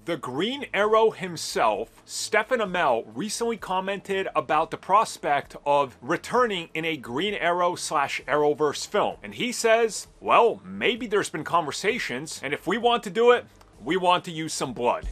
The Green Arrow himself, Stephen Amell, recently commented about the prospect of returning in a Green Arrow / Arrowverse film. And he says, well, maybe there's been conversations, and if we want to do it, we want to use some blood.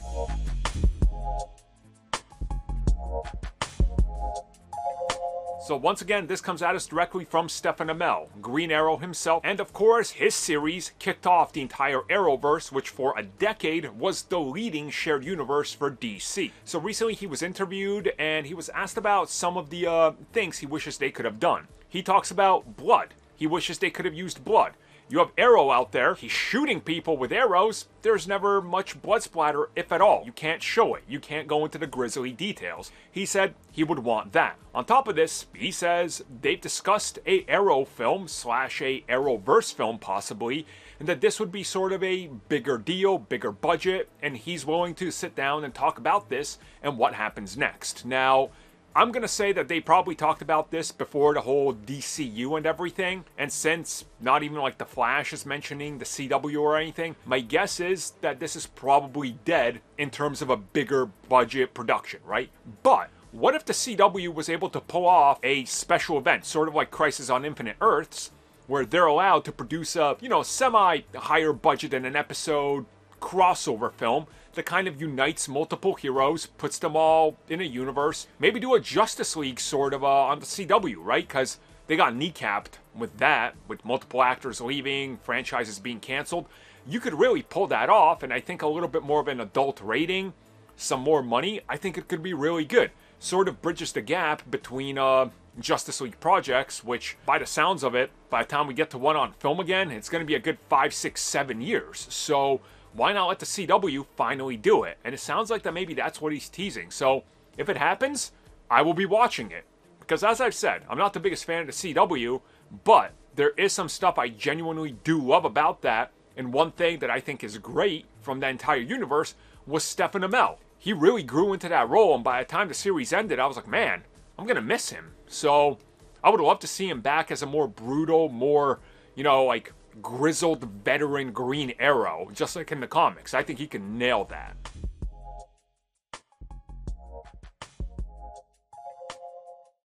So once again, this comes at us directly from Stephen Amell, Green Arrow himself, and of course, his series kicked off the entire Arrowverse, which for a decade was the leading shared universe for DC. So recently he was interviewed, and he was asked about some of the things he wishes they could have done. He talks about blood. He wishes they could have used blood. You have Arrow out there, he's shooting people with arrows, there's never much blood splatter, if at all. You can't show it, you can't go into the grisly details. He said he would want that. On top of this, he says they've discussed a Arrow film / a Arrowverse film possibly, and that this would be sort of a bigger deal, bigger budget, and he's willing to sit down and talk about this and what happens next. Now, I'm going to say that they probably talked about this before the whole DCU and everything, and since not even like The Flash is mentioning the CW or anything, my guess is that this is probably dead in terms of a bigger budget production, right? But what if the CW was able to pull off a special event, sort of like Crisis on Infinite Earths, where they're allowed to produce a, semi-higher budget than an episode crossover film that kind of unites multiple heroes, puts them all in a universe. Maybe do a Justice League sort of on the CW, right? Because they got kneecapped with that, with multiple actors leaving, franchises being canceled. You could really pull that off, and I think a little bit more of an adult rating, some more money, I think it could be really good. Sort of bridges the gap between Justice League projects, which by the sounds of it, by the time we get to one on film again, it's going to be a good 5, 6, 7 years. So why not let the CW finally do it? And it sounds like that maybe that's what he's teasing. So if it happens, I will be watching it. Because as I've said, I'm not the biggest fan of the CW, but there is some stuff I genuinely do love about that. And one thing that I think is great from that entire universe was Stephen Amell. He really grew into that role, and by the time the series ended, I was like, man, I'm going to miss him. So I would love to see him back as a more brutal, more, grizzled veteran Green Arrow, just like in the comics. I think he can nail that.